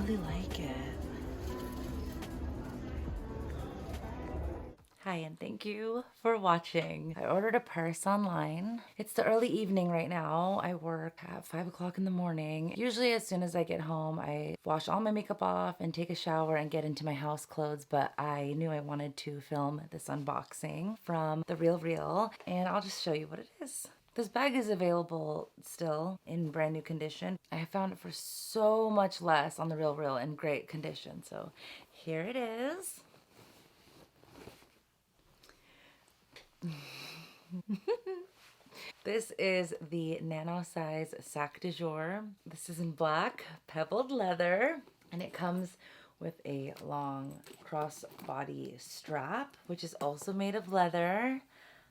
really like it. Hi, and thank you for watching. I ordered a purse online. It's the early evening right now. I work at 5 o'clock in the morning. Usually as soon as I get home, I wash all my makeup off and take a shower and get into my house clothes, but I knew I wanted to film this unboxing from The Real, and I'll just show you what it is. This bag is available still in brand new condition. I found it for so much less on The Real in great condition. So here it is. This is the nano size Sac de Jour. This is in black pebbled leather, and it comes with a long crossbody strap, which is also made of leather.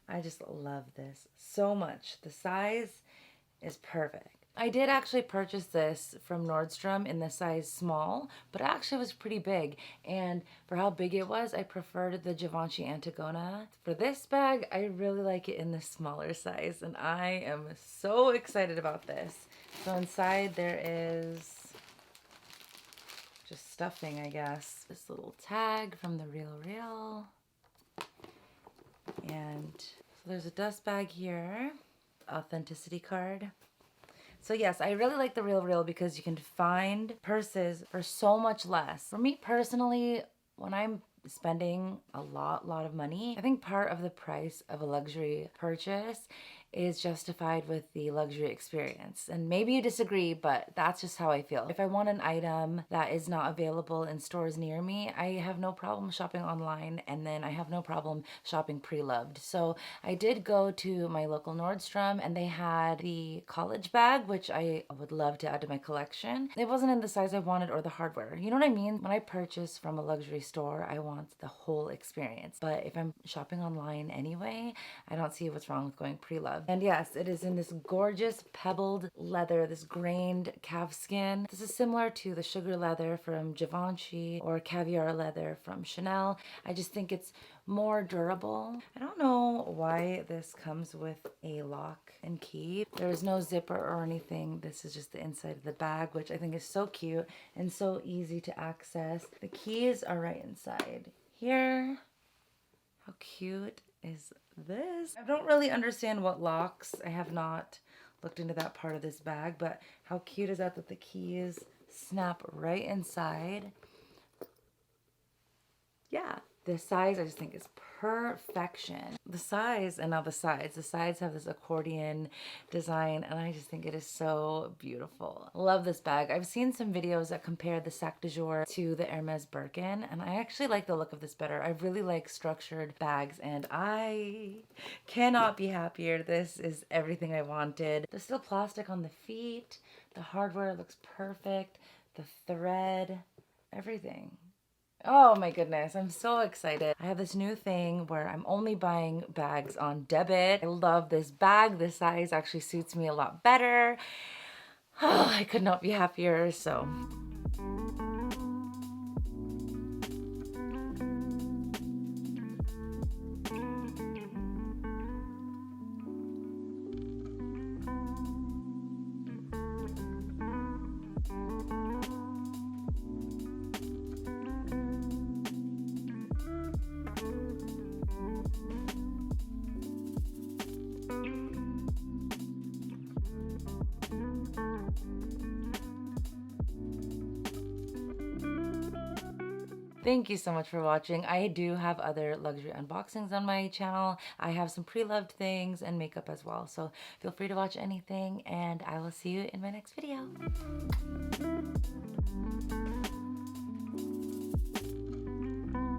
I just love this so much. The size is perfect. I did actually purchase this from Nordstrom in the size small, but it actually was pretty big. And for how big it was, I preferred the Givenchy Antigona. For this bag, I really like it in the smaller size, and I am so excited about this. So inside there is just stuffing, I guess. This little tag from The Real. And so there's a dust bag here, authenticity card. So yes, I really like The Real because you can find purses for so much less. For me personally, when I'm spending a lot of money, I think part of the price of a luxury purchase is justified with the luxury experience. And maybe you disagree, but that's just how I feel. If I want an item that is not available in stores near me, I have no problem shopping online, and then I have no problem shopping PreLoved. So I did go to my local Nordstrom, and they had the college bag, which I would love to add to my collection. It wasn't in the size I wanted or the hardware. You know what I mean? When I purchase from a luxury store, I want the whole experience. But if I'm shopping online anyway, I don't see what's wrong with going PreLoved. And yes, it is in this gorgeous pebbled leather, this grained calf skin. This is similar to the sugar leather from Givenchy or caviar leather from Chanel. I just think it's more durable. I don't know why this comes with a lock and key. There is no zipper or anything. This is just the inside of the bag, which I think is so cute and so easy to access. The keys are right inside here. How cute is this? I don't really understand what locks. I have not looked into that part of this bag, but how cute is that the keys snap right inside? Yeah. The size I just think is perfection. The size, and now the sides. The sides have this accordion design, and I just think it is so beautiful. Love this bag. I've seen some videos that compare the Sac de Jour to the Hermes Birkin, and I actually like the look of this better. I really like structured bags, and I cannot be happier. This is everything I wanted. There's still plastic on the feet. The hardware looks perfect. The thread, everything. Oh my goodness, I'm so excited. I have this new thing where I'm only buying bags on debit. I love this bag. This size actually suits me a lot better. Oh, I could not be happier, so. Thank you so much for watching. I do have other luxury unboxings on my channel. I have some pre-loved things and makeup as well. So feel free to watch anything, and I will see you in my next video.